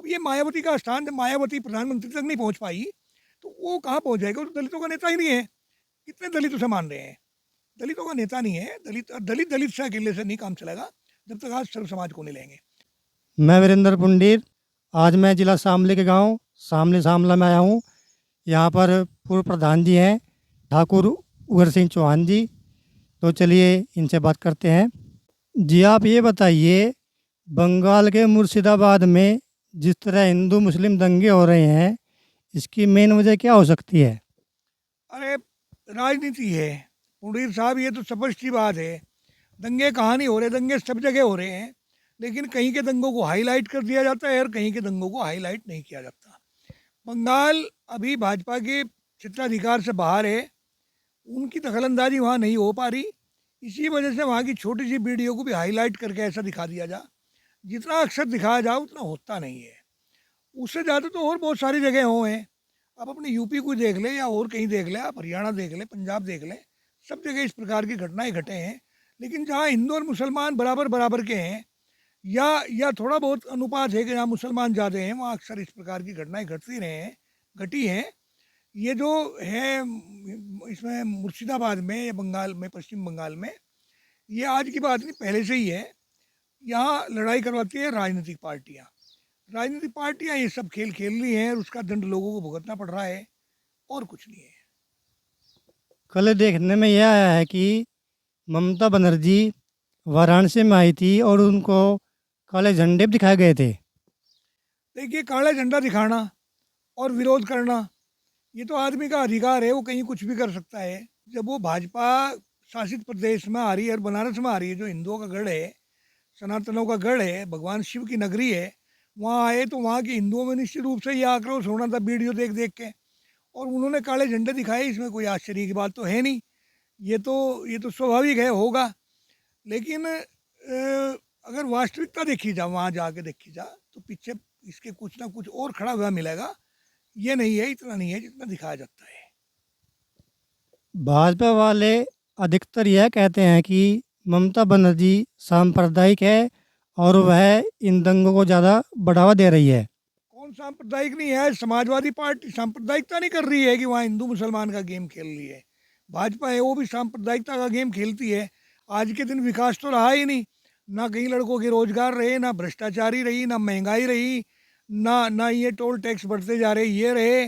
अब ये मायावती का स्थान, जब मायावती प्रधानमंत्री तक नहीं पहुंच पाई तो वो कहाँ पहुंच जाएगा? वो तो दलितों का नेता ही नहीं है। कितने दलित उसे मान रहे हैं? दलितों का नेता नहीं है। दलित दलित दलित से अकेले से नहीं काम चलेगा जब तक आज सर्व समाज को नहीं लेंगे। मैं वीरेंद्र पुंडीर। आज मैं जिला शामली के गांव शामली शामला में आया हूं। यहाँ पर पूर्व प्रधान जी हैं, ठाकुर उगर सिंह चौहान जी। तो चलिए इनसे बात करते हैं। जी आप ये बताइए, बंगाल के मुर्शिदाबाद में जिस तरह हिंदू मुस्लिम दंगे हो रहे हैं, इसकी मेन वजह क्या हो सकती है? अरे राजनीति है मुनीर साहब, ये तो स्पष्ट सी बात है। दंगे कहाँ नहीं हो रहे? दंगे सब जगह हो रहे हैं, लेकिन कहीं के दंगों को हाईलाइट कर दिया जाता है और कहीं के दंगों को हाईलाइट नहीं किया जाता। बंगाल अभी भाजपा के क्षेत्राधिकार से बाहर है, उनकी दखलंदाजी वहाँ नहीं हो पा रही। इसी वजह से वहाँ की छोटी सी वीडियो को भी हाईलाइट करके ऐसा दिखा दिया जा, जितना अक्सर दिखाया जाए उतना होता नहीं है। उससे ज़्यादा तो और बहुत सारी जगह हो हैं। आप अपने यूपी को देख ले या और कहीं देख ले, आप हरियाणा देख ले, पंजाब देख ले, सब जगह इस प्रकार की घटनाएं घटे हैं। लेकिन जहाँ हिंदू और मुसलमान बराबर बराबर के हैं, या थोड़ा बहुत अनुपात है कि जहाँ मुसलमान ज़्यादा हैं, वहाँ अक्सर इस प्रकार की घटनाएं घटती रहे हैं, घटी हैं। ये जो है इसमें मुर्शिदाबाद में या बंगाल में, पश्चिम बंगाल में, ये आज की बात नहीं, पहले से ही है। यहाँ लड़ाई करवाती है राजनीतिक पार्टियाँ। राजनीतिक पार्टियाँ ये सब खेल खेल रही हैं और उसका दंड लोगों को भुगतना पड़ रहा है, और कुछ नहीं है। कल देखने में यह आया है कि ममता बनर्जी वाराणसी में आई थी और उनको काले झंडे भी दिखाए गए थे। देखिए, काला झंडा दिखाना और विरोध करना ये तो आदमी का अधिकार है, वो कहीं कुछ भी कर सकता है। जब वो भाजपा शासित प्रदेश में आ रही है और बनारस में आ रही है, जो हिंदुओं का गढ़ है, सनातनों का गढ़ है, भगवान शिव की नगरी है, वहाँ आए तो वहाँ के हिंदुओं में निश्चित रूप से ये आक्रोश होना था वीडियो देख देख के। और उन्होंने काले झंडे दिखाए, इसमें कोई आश्चर्य की बात तो है नहीं। ये तो स्वाभाविक है, होगा। लेकिन अगर वास्तविकता देखी जा, वहाँ जाके देखी जा, तो पीछे इसके कुछ ना कुछ और खड़ा हुआ मिलेगा। ये नहीं है, इतना नहीं है जितना दिखाया जाता है। भाजपा वाले अधिकतर यह कहते हैं कि ममता बनर्जी सांप्रदायिक है और वह इन दंगों को ज़्यादा बढ़ावा दे रही है। कौन सांप्रदायिक नहीं है? समाजवादी पार्टी सांप्रदायिकता नहीं कर रही है कि वहाँ हिंदू मुसलमान का गेम खेल रही है। भाजपा है वो भी सांप्रदायिकता का गेम खेलती है। आज के दिन विकास तो रहा ही नहीं, ना कहीं लड़कों के रोजगार रहे, ना भ्रष्टाचारी रही, ना महंगाई रही, ना ये टोल टैक्स बढ़ते जा रहे ये रहे,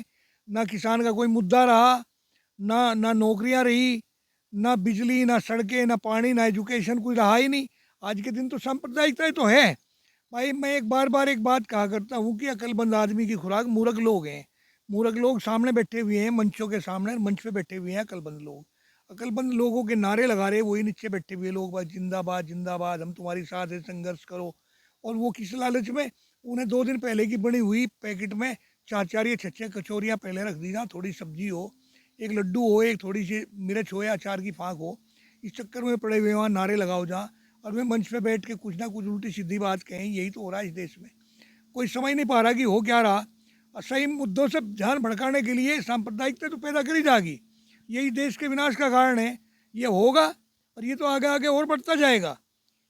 ना किसान का कोई मुद्दा रहा, ना नौकरियां रही, ना बिजली, ना सड़कें, ना पानी, ना एजुकेशन, कोई रहा ही नहीं। आज के दिन तो सांप्रदायिकता ही तो है। भाई मैं एक बात कहा करता हूँ कि अक्लमंद आदमी की खुराक मूर्ख लोग हैं। मूर्ख लोग सामने बैठे हुए हैं, मंचों के सामने, मंच पे बैठे हुए हैं अक्लमंद लोग। अक्लमंद लोगों के नारे लगा रहे, वही नीचे बैठे हुए लोग, बस जिंदाबाद जिंदाबाद, हम तुम्हारी साथ है, संघर्ष करो। और वो किस लालच में? उन्हें 2 दिन पहले की बनी हुई पैकेट में चार चार या छः छः कचौरियाँ पहले रख दी ना, थोड़ी सब्जी हो, एक लड्डू हो, एक थोड़ी सी मिर्च हो या अचार की फाँक हो, इस चक्कर में पड़े हुए वहाँ नारे लगाओ जहाँ, और वे मंच पे बैठ के कुछ ना कुछ उल्टी सीधी बात कहें। यही तो हो रहा है इस देश में। कोई समझ नहीं पा रहा कि हो क्या रहा। और सही मुद्दों से ध्यान भड़काने के लिए सांप्रदायिकता तो पैदा करी जाएगी। यही देश के विनाश का कारण है। ये होगा और ये तो आगे आगे और बढ़ता जाएगा,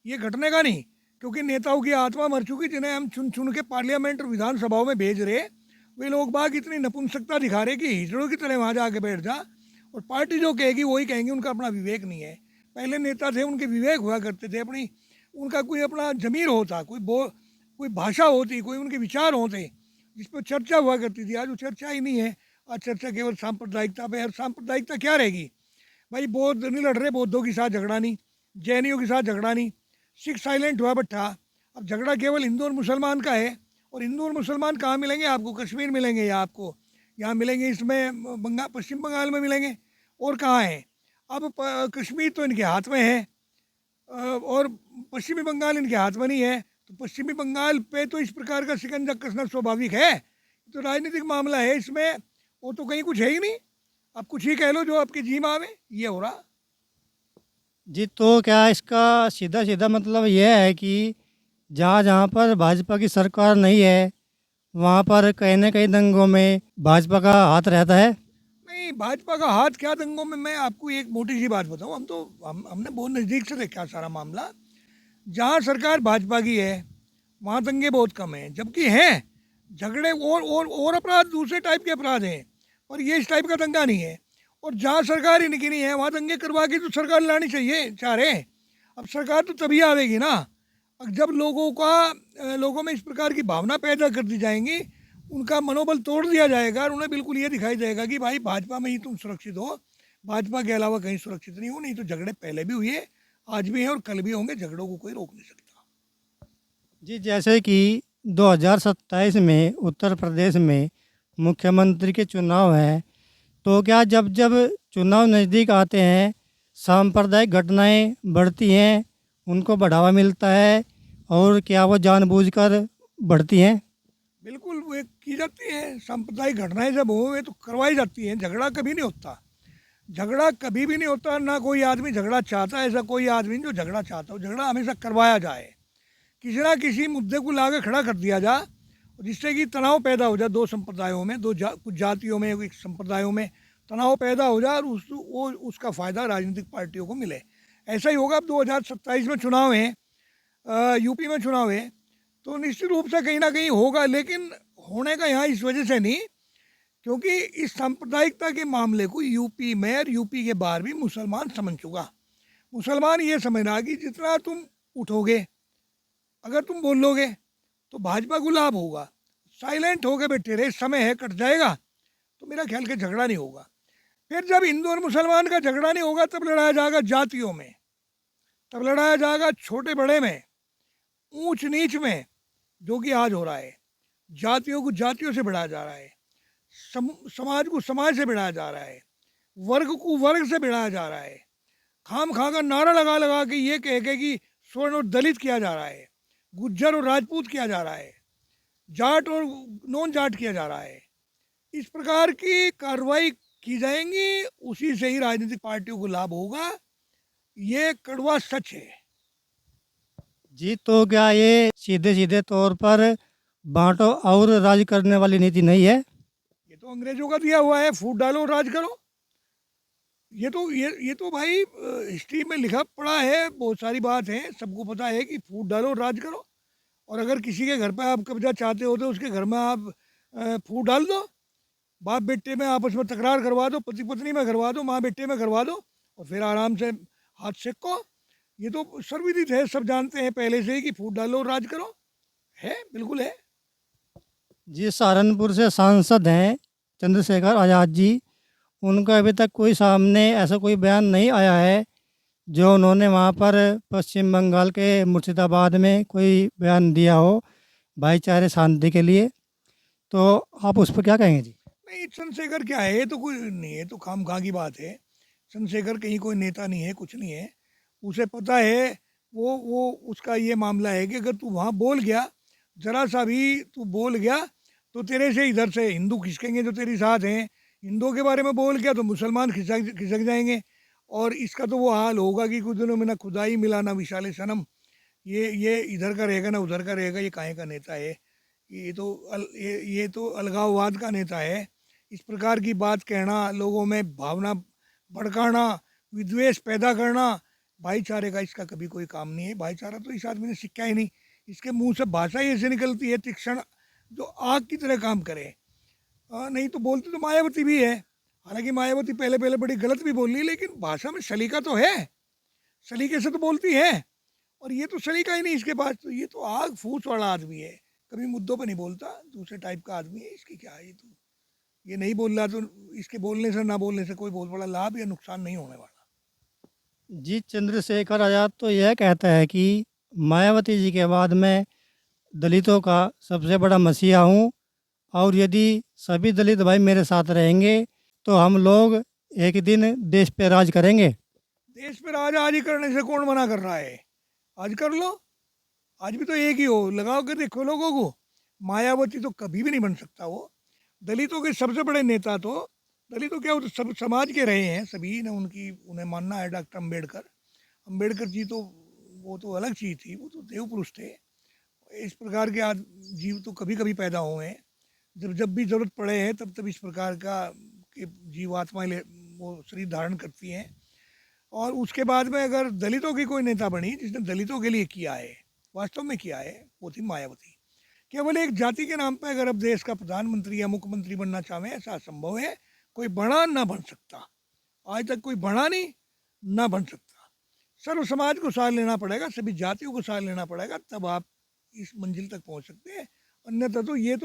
ये घटने का नहीं। क्योंकि नेताओं की आत्मा मर चुकी, जिन्हें हम चुन चुन के पार्लियामेंट और विधानसभाओं में भेज रहे, वे लोग बाग इतनी नपुंसकता दिखा रहे कि हिजड़ों की तरह वहाँ जाके बैठ जा। और पार्टी जो कहेगी वही कहेंगे, उनका अपना विवेक नहीं है। पहले नेता थे, उनके विवेक हुआ करते थे, अपनी उनका कोई अपना जमीर होता, कोई भाषा होती, कोई उनके विचार होते जिस पर चर्चा हुआ करती थी। आज वो चर्चा ही नहीं है। आज चर्चा केवल सांप्रदायिकता पे है। और सांप्रदायिकता क्या रहेगी? भाई बौद्ध नहीं लड़ रहे, बौद्धों के साथ झगड़ा नहीं, जैनियों के साथ झगड़ा नहीं, सिख साइलेंट हुआ बैठा। अब झगड़ा केवल हिंदू और मुसलमान का है। और हिंदू और मुसलमान कहाँ मिलेंगे आपको? कश्मीर मिलेंगे या आपको यहाँ मिलेंगे, इसमें पश्चिम बंगाल में मिलेंगे, और कहाँ हैं? अब कश्मीर तो इनके हाथ में है, और पश्चिमी बंगाल इनके हाथ में नहीं है। तो पश्चिमी बंगाल पे तो इस प्रकार का शिकंजा कसना स्वाभाविक है। तो राजनीतिक मामला है इसमें, वो तो कहीं कुछ है ही नहीं। आप कुछ ही कह लो जो आपके जी में आवे, ये हो रहा। जी तो क्या इसका सीधा सीधा मतलब यह है कि जहाँ जहाँ पर भाजपा की सरकार नहीं है, वहाँ पर कहीं ना कहीं दंगों में भाजपा का हाथ रहता है? नहीं, भाजपा का हाथ क्या दंगों में? मैं आपको एक मोटी सी बात बताऊं, हमने बहुत नज़दीक से देखा सारा मामला। जहाँ सरकार भाजपा की है वहाँ दंगे बहुत कम हैं, जबकि हैं झगड़े और अपराध दूसरे टाइप के अपराध हैं, और ये इस टाइप का दंगा नहीं है। और जहाँ सरकार इनकी नहीं है वहाँ दंगे करवा के तो सरकार लानी चाहिए चाह रहे। अब सरकार तो तभी आवेगी ना जब लोगों में इस प्रकार की भावना पैदा कर दी जाएंगी, उनका मनोबल तोड़ दिया जाएगा, और उन्हें बिल्कुल ये दिखाई जाएगा कि भाई भाजपा में ही तुम सुरक्षित हो, भाजपा के अलावा कहीं सुरक्षित नहीं हो। नहीं तो झगड़े पहले भी हुए, आज भी हैं और कल भी होंगे, झगड़ों को कोई रोक नहीं सकता। जी, जैसे कि 2027 में उत्तर प्रदेश में मुख्यमंत्री के चुनाव हैं, तो क्या जब जब चुनाव नज़दीक आते हैं सांप्रदायिक घटनाएं बढ़ती हैं, उनको बढ़ावा मिलता है, और क्या वो जानबूझकर बढ़ती हैं? बिल्कुल वो की जाती है, सांप्रदायिक घटनाएं जब हो वे तो करवाई जाती हैं। झगड़ा कभी नहीं होता, झगड़ा कभी भी नहीं होता, ना कोई आदमी झगड़ा चाहता है। ऐसा कोई आदमी नहीं जो झगड़ा चाहता हो। झगड़ा हमेशा करवाया जाए, किसी ना किसी मुद्दे को लाकर खड़ा कर दिया जाए, जिससे कि तनाव पैदा हो जाए दो संप्रदायों में, कुछ जातियों में, कुछ संप्रदायों में तनाव पैदा हो जाए, और उसका फ़ायदा राजनीतिक पार्टियों को मिले। ऐसा ही होगा। अब 2027 में चुनाव है, यूपी में चुनाव है, तो निश्चित रूप से कहीं ना कहीं होगा, लेकिन होने का यहाँ इस वजह से नहीं, क्योंकि इस सांप्रदायिकता के मामले को यूपी में और यूपी के बाहर भी मुसलमान समझ चुका। मुसलमान ये समझ रहा कि जितना तुम उठोगे, अगर तुम बोलोगे तो भाजपा को लाभ होगा, साइलेंट होके बैठे रहे, समय है कट जाएगा, तो मेरा ख्याल के झगड़ा नहीं होगा। फिर जब हिंदू और मुसलमान का झगड़ा नहीं होगा, तब लड़ाया जाएगा जातियों में, तब लड़ाया जाएगा छोटे बड़े में, ऊंच नीच में, जो कि आज हो रहा है। जातियों को जातियों से बढ़ाया जा रहा है, समाज को समाज से बढ़ाया जा रहा है, वर्ग को वर्ग से बढ़ाया जा रहा है। खाम खा का नारा लगा लगा के ये कह के कि स्वर्ण और दलित किया जा रहा है, गुज्जर और राजपूत किया जा रहा है, जाट और नॉन जाट किया जा रहा है। इस प्रकार की कार्रवाई की जाएंगी, उसी से ही राजनीतिक पार्टियों को लाभ होगा। ये कड़वा सच है। जी, तो क्या ये सीधे सीधे तौर पर बांटो और राज करने वाली नीति नहीं है? ये तो अंग्रेजों का दिया हुआ है, फूट डालो राज करो। ये तो भाई हिस्ट्री में लिखा पड़ा है, बहुत सारी बात है, सबको पता है कि फूट डालो राज करो। और अगर किसी के घर पर आप कब्जा चाहते हो तो उसके घर में आप फूट डाल दो, बाप बेटे में आपस में तकरार करवा दो, पति पत्नी में करवा दो, माँ बेटे में करवा दो, और फिर आराम से हाथ सेको। ये तो सर्वविदित है, सब जानते हैं पहले से ही कि फूट डालो राज करो। है, बिल्कुल है। जी, सहारनपुर से सांसद हैं चंद्रशेखर आज़ाद जी, उनका अभी तक कोई सामने ऐसा कोई बयान नहीं आया है जो उन्होंने वहाँ पर पश्चिम बंगाल के मुर्शिदाबाद में कोई बयान दिया हो भाईचारे शांति के लिए, तो आप उस पर क्या कहेंगे जी? नहीं, चंद्रशेखर क्या है, ये तो कोई नहीं है, तो खाम खा की बात है। चंद्रशेखर कहीं कोई नेता नहीं है, कुछ नहीं है। उसे पता है, वो उसका ये मामला है कि अगर तू वहाँ बोल गया, जरा सा भी तू बोल गया, तो तेरे से इधर से हिंदू खिसकेंगे जो तेरे साथ हैं। हिंदुओं के बारे में बोल गया तो मुसलमान खिसक खिसक जाएंगे, और इसका तो वो हाल होगा कि कुछ दिनों में ना खुदाई मिला ना विशाले सनम। ये इधर का रहेगा ना उधर का रहेगा, ये काहे का नेता है? ये तो अलगाववाद का नेता है। इस प्रकार की बात कहना, लोगों में भावना भड़काना, विद्वेष पैदा करना, भाईचारे का इसका कभी कोई काम नहीं है। भाईचारा तो इस आदमी ने सीखा ही नहीं। इसके मुंह से भाषा ही ऐसे निकलती है तीक्ष्ण, जो आग की तरह काम करे। नहीं तो बोलती तो मायावती भी है, हालांकि मायावती पहले पहले बड़ी गलत भी बोल रही है, लेकिन भाषा में सलीका तो है, सलीके से तो बोलती है। और ये तो सलीका ही नहीं इसके पास, तो ये तो आग फूस वाला आदमी है, कभी मुद्दों पे नहीं बोलता, दूसरे टाइप का आदमी है। इसकी क्या है, ये नहीं बोल रहा, तो इसके बोलने से ना बोलने से कोई बहुत बड़ा लाभ या नुकसान नहीं होने वाला। जी, चंद्रशेखर आज़ाद तो यह कहता है कि मायावती जी के बाद मैं दलितों का सबसे बड़ा मसीहा हूँ, और यदि सभी दलित भाई मेरे साथ रहेंगे तो हम लोग एक दिन देश पे राज करेंगे। देश पे राज आज ही करने से कौन मना कर रहा है? आज कर लो, आज भी तो एक ही हो, लगाओ के देखो लोगों को। मायावती तो कभी भी नहीं बन सकता वो। दलितों के सबसे बड़े नेता तो, दलितों क्या, वो तो सब समाज के रहे हैं, सभी ने उन्हें मानना है। डॉक्टर अम्बेडकर अम्बेडकर जी तो, वो तो अलग चीज़ थी, वो तो देव पुरुष थे। इस प्रकार के जीव तो कभी कभी पैदा हुए हैं, जब जब भी ज़रूरत पड़े हैं तब तब इस प्रकार का के जीवात्माएं वो शरीर धारण करती हैं। और उसके बाद में अगर दलितों की कोई नेता बनी जिसने दलितों के लिए किया है, वास्तव में किया है, वो थी मायावती। केवल एक जाति के नाम पे अगर अब देश का प्रधानमंत्री या मुख्यमंत्री बनना चाहें, ऐसा असंभव है। कोई बना ना बन सकता, आज तक कोई बना नहीं, ना बन सकता। सर्व समाज को साथ लेना पड़ेगा, सभी जातियों को साथ लेना पड़ेगा, तब आप इस मंजिल तक पहुंच सकते हैं। अन्यथा तो ये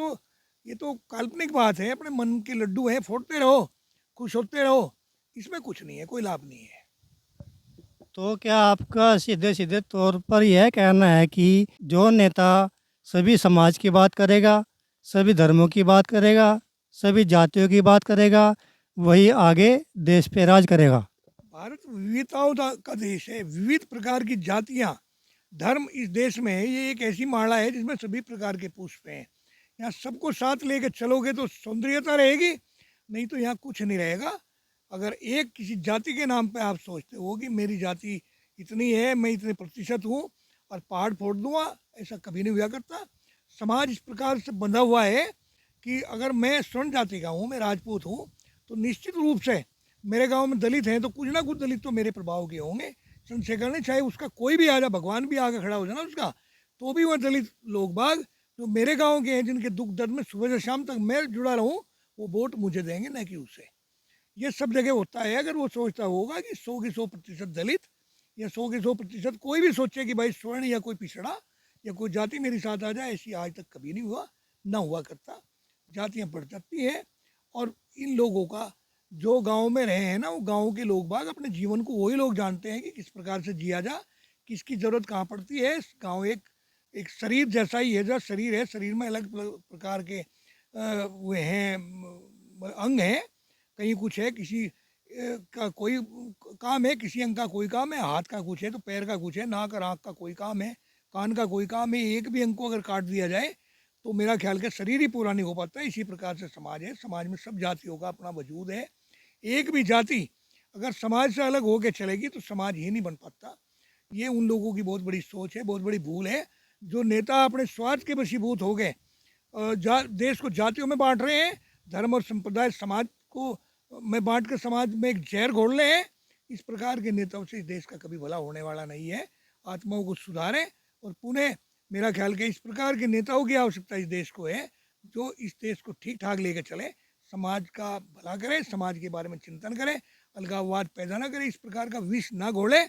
तो काल्पनिक बात है, अपने मन के लड्डू हैं, फोड़ते रहो, खुश होते रहो, इसमें कुछ नहीं है, कोई लाभ नहीं है। तो क्या आपका सीधे सीधे तौर पर यह कहना है कि जो नेता सभी समाज की बात करेगा, सभी धर्मों की बात करेगा, सभी जातियों की बात करेगा, वही आगे देश पे राज करेगा? भारत विविधताओं का देश है, विविध प्रकार की जातियां, धर्म इस देश में है। ये एक ऐसी माला है जिसमें सभी प्रकार के पुष्प हैं। यहाँ सबको साथ लेके चलोगे तो सौंदर्यता रहेगी, नहीं तो यहाँ कुछ नहीं रहेगा। अगर एक किसी जाति के नाम पे आप सोचते हो कि मेरी जाति इतनी है, मैं इतने प्रतिशत हूँ और पहाड़ फोड़ दूंगा, ऐसा कभी नहीं हुआ करता। समाज इस प्रकार से बंधा हुआ है कि अगर मैं स्वर्ण जाति का हूँ, मैं राजपूत हूँ, तो निश्चित रूप से मेरे गांव में दलित हैं तो कुछ ना कुछ दलित तो मेरे प्रभाव के होंगे। चंद्रशेखर ने, चाहे उसका कोई भी आ जाए, भगवान भी आगे खड़ा हो जाए ना उसका, तो भी वह दलित लोग बाग जो मेरे गांव के हैं, जिनके दुख दर्द में सुबह से शाम तक मैं जुड़ा रहूं, वो वोट मुझे देंगे, न कि उसे। ये सब जगह होता है। अगर वो सोचता होगा कि 100 की 100% दलित या 100 की 100% कोई भी सोचे कि भाई स्वर्ण या कोई पिछड़ा या कोई जाति मेरे साथ आ जाए, ऐसी आज तक कभी नहीं हुआ, ना हुआ करता। जातियाँ बढ़ जाती हैं। और इन लोगों का जो गांव में रहे हैं ना, वो गांव के लोग बाग अपने जीवन को वही लोग जानते हैं कि किस प्रकार से जिया जा, किसकी ज़रूरत कहाँ पड़ती है। गांव एक एक शरीर जैसा ही है, जो शरीर है, शरीर में अलग प्रकार के हुए हैं, अंग हैं। कहीं कुछ है, किसी का कोई काम है, किसी अंग का कोई काम है, हाथ का कुछ है तो पैर का कुछ है, नाक और आँख का कोई काम है, कान का कोई काम है। एक भी अंग को अगर काट दिया जाए तो मेरा ख्याल के शरीर ही पूरा नहीं हो पाता। इसी प्रकार से समाज है, समाज में सब जातियों का अपना वजूद है। एक भी जाति अगर समाज से अलग होकर चलेगी तो समाज ही नहीं बन पाता। ये उन लोगों की बहुत बड़ी सोच है, बहुत बड़ी भूल है। जो नेता अपने स्वार्थ के वशीभूत हो गए, देश को जातियों में बांट रहे हैं, धर्म और संप्रदाय समाज को में बांट कर समाज में एक जहर घोल रहे हैं। इस प्रकार के नेताओं से इस देश का कभी भला होने वाला नहीं है। आत्माओं को सुधारें और पुनः मेरा ख्याल के इस प्रकार के नेताओं की आवश्यकता इस देश को है, जो इस देश को ठीक ठाक लेकर चले, समाज का भला करे, समाज के बारे में चिंतन करे, अलगाववाद पैदा ना करे, इस प्रकार का विष ना घोले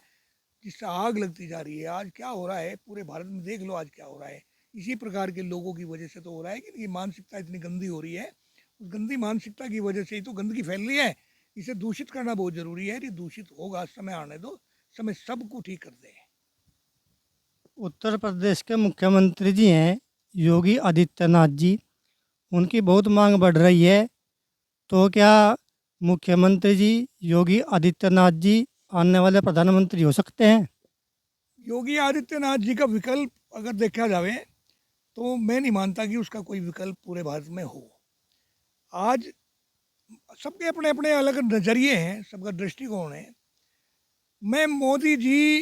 जिससे आग लगती जा रही है। आज क्या हो रहा है पूरे भारत में, देख लो आज क्या हो रहा है। इसी प्रकार के लोगों की वजह से तो हो रहा है कि ये मानसिकता इतनी गंदी हो रही है। उस गंदी मानसिकता की वजह से ही तो गंदगी फैल रही है। इसे दूषित करना बहुत ज़रूरी है। ये दूषित होगा, समय आने दो, समय सबको ठीक कर दे। उत्तर प्रदेश के मुख्यमंत्री जी हैं योगी आदित्यनाथ जी, उनकी बहुत मांग बढ़ रही है। तो क्या मुख्यमंत्री जी योगी आदित्यनाथ जी आने वाले प्रधानमंत्री हो सकते हैं? योगी आदित्यनाथ जी का विकल्प अगर देखा जाए तो मैं नहीं मानता कि उसका कोई विकल्प पूरे भारत में हो। आज सबके अपने अपने अलग नज़रिए हैं, सबका दृष्टिकोण है। मैं मोदी जी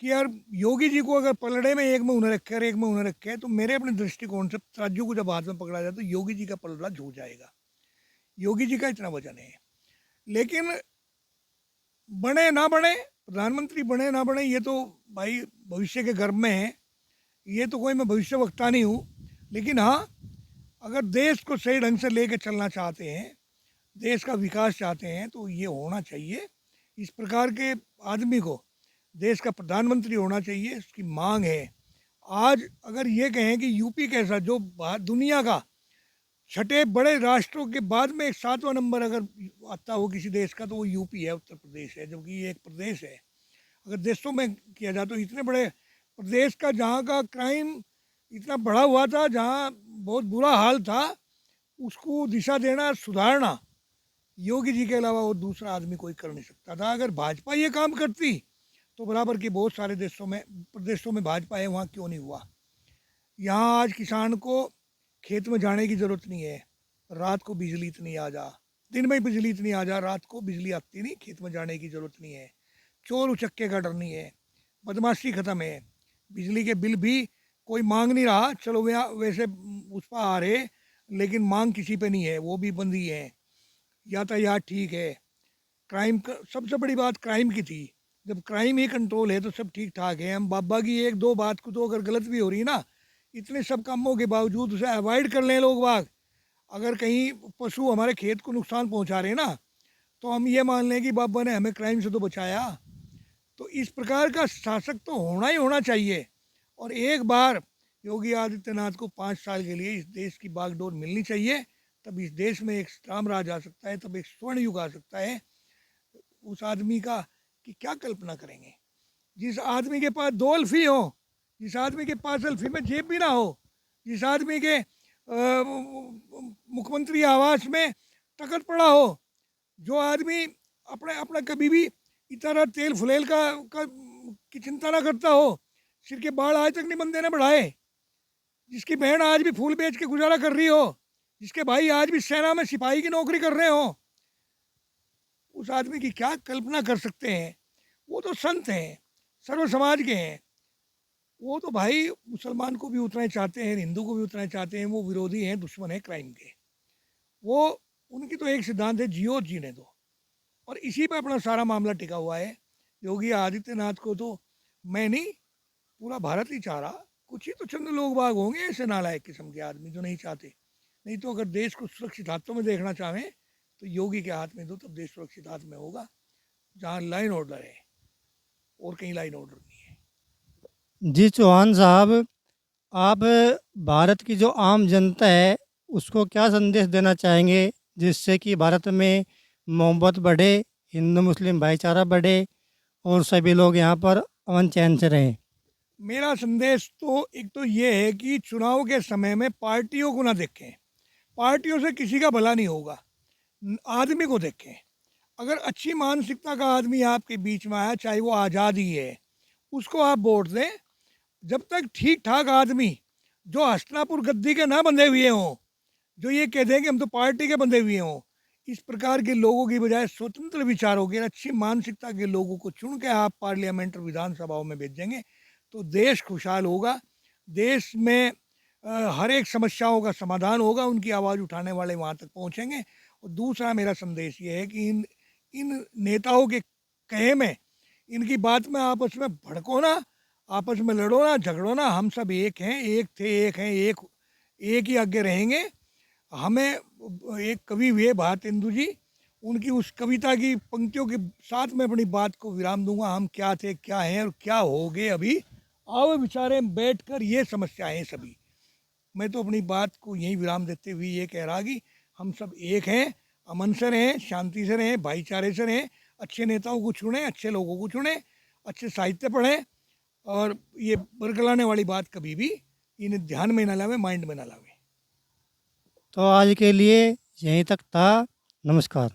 कि यार योगी जी को अगर पलड़े में एक में उन्हें रखे और एक में उन्हें रखे, तो मेरे अपने दृष्टिकोण से तराजू को जब हाथ में पकड़ा जाए तो योगी जी का पलड़ा झुक जाएगा। योगी जी का इतना वजन है। लेकिन बने ना बने, प्रधानमंत्री बने ना बने, ये तो भाई भविष्य के गर्भ में है। ये तो कोई मैं भविष्य वक्ता नहीं हूँ। लेकिन हाँ, अगर देश को सही ढंग से लेकर चलना चाहते हैं, देश का विकास चाहते हैं, तो ये होना चाहिए। इस प्रकार के आदमी को देश का प्रधानमंत्री होना चाहिए, इसकी मांग है। आज अगर ये कहें कि यूपी कैसा, जो दुनिया का छठे बड़े राष्ट्रों के बाद में 7वां नंबर अगर आता हो किसी देश का, तो वो यूपी है, उत्तर प्रदेश है, जबकि ये एक प्रदेश है। अगर देशों में किया जाए तो इतने बड़े प्रदेश का, जहाँ का क्राइम इतना बढ़ा हुआ था, जहाँ बहुत बुरा हाल था, उसको दिशा देना, सुधारना योगी जी के अलावा वो दूसरा आदमी कोई कर नहीं सकता था। अगर भाजपा ये काम करती तो बराबर के बहुत सारे देशों में, प्रदेशों में भाजपा है, वहाँ क्यों नहीं हुआ। यहाँ आज किसान को खेत में जाने की ज़रूरत नहीं है, रात को बिजली इतनी आ जा, दिन में बिजली इतनी आ जा, रात को बिजली आती नहीं, खेत में जाने की ज़रूरत नहीं है। चोर उचक्के का डर नहीं है, बदमाशी ख़त्म है, बिजली के बिल भी कोई मांग नहीं रहा। चलो वैसे उस पर आ रहे, लेकिन मांग किसी पे नहीं है, वो भी बंदी है। यातायात ठीक है। क्राइम का सबसे बड़ी बात क्राइम की थी, जब क्राइम ही कंट्रोल है तो सब ठीक ठाक है। हम बाबा की एक दो बात को तो अगर गलत भी हो रही है ना, इतने सब कामों के बावजूद उसे अवॉइड कर लें लोग बाग। अगर कहीं पशु हमारे खेत को नुकसान पहुंचा रहे ना, तो हम ये मान लें कि बाबा ने हमें क्राइम से तो बचाया। तो इस प्रकार का शासक तो होना ही होना चाहिए। और एक बार योगी आदित्यनाथ को 5 साल के लिए इस देश की बागडोर मिलनी चाहिए, तब इस देश में एक राम राज आ सकता है, तब एक स्वर्ण युग आ सकता है। उस आदमी का कि क्या कल्पना करेंगे, जिस आदमी के पास 2 अल्फी हो, जिस आदमी के पास अल्फी में जेब भी ना हो, जिस आदमी के मुख्यमंत्री आवास में तखत पड़ा हो, जो आदमी अपने अपना कभी भी इतना तेल फुलेल का की चिंता ना करता हो, सिर के बाल आज तक नहीं बंदे ने बढ़ाए, जिसकी बहन आज भी फूल बेच के गुजारा कर रही हो, जिसके भाई आज भी सेना में सिपाही की नौकरी कर रहे हो, उस आदमी की क्या कल्पना कर सकते हैं। वो तो संत हैं, सर्व समाज के हैं। वो तो भाई मुसलमान को भी उतना ही चाहते हैं, हिंदू को भी उतना ही चाहते हैं। वो विरोधी हैं, दुश्मन है क्राइम के। वो उनकी तो एक सिद्धांत है, जियो जीने दो, और इसी पे अपना सारा मामला टिका हुआ है। योगी आदित्यनाथ को तो मैं नहीं, पूरा भारत ही चाह रहा। कुछ ही तो चंद लोग बाग होंगे ऐसे नालायक किस्म के आदमी जो नहीं चाहते। नहीं तो अगर देश को सुरक्षित हाथों में देखना चाहें तो योगी के हाथ में दो, तब देश सुरक्षित हाथ में होगा, जहाँ लाइन ऑर्डर है। और कहीं लाइन ऑर्डर नहीं है। जी चौहान साहब, आप भारत की जो आम जनता है उसको क्या संदेश देना चाहेंगे जिससे कि भारत में मोहब्बत बढ़े, हिंदू मुस्लिम भाईचारा बढ़े और सभी लोग यहाँ पर अमन चैन से रहें? मेरा संदेश तो एक तो ये है कि चुनाव के समय में पार्टियों को ना देखें। पार्टियों से किसी का भला नहीं होगा, आदमी को देखें। अगर अच्छी मानसिकता का आदमी आपके बीच में आया, चाहे वो आज़ादी है, उसको आप वोट दें। जब तक ठीक ठाक आदमी जो हस्तिनापुर गद्दी के ना बंधे हुए हों, जो ये कह दें कि हम तो पार्टी के बंधे हुए हों, इस प्रकार के लोगों की बजाय स्वतंत्र विचारों के, अच्छी मानसिकता के लोगों को चुन के आप पार्लियामेंट और विधानसभाओं में भेजेंगे तो देश खुशहाल होगा। देश में हर एक समस्याओं का समाधान होगा, उनकी आवाज़ उठाने वाले वहाँ तक पहुँचेंगे। और दूसरा मेरा संदेश ये है कि इन इन नेताओं के कहे में, इनकी बात में आपस में भड़को ना, आपस में लड़ो ना, झगड़ो ना। हम सब एक हैं, एक थे, एक हैं, एक ही आगे रहेंगे। हमें एक कवि हुए भारतेंदु जी, उनकी उस कविता की पंक्तियों के साथ मैं अपनी बात को विराम दूंगा। हम क्या थे, क्या हैं और क्या हो गए अभी, आओ विचारे बैठ कर, ये समस्याएं सभी। मैं तो अपनी बात को यही विराम देते हुए ये कह रहा कि हम सब एक हैं, अमन से रहें, शांति से रहें, भाईचारे से रहें, अच्छे नेताओं को चुनें, अच्छे लोगों को चुनें, अच्छे साहित्य पढ़ें, और ये बरगलाने वाली बात कभी भी इन्हें ध्यान में ना लावे, माइंड में ना लावे। तो आज के लिए यहीं तक था। नमस्कार।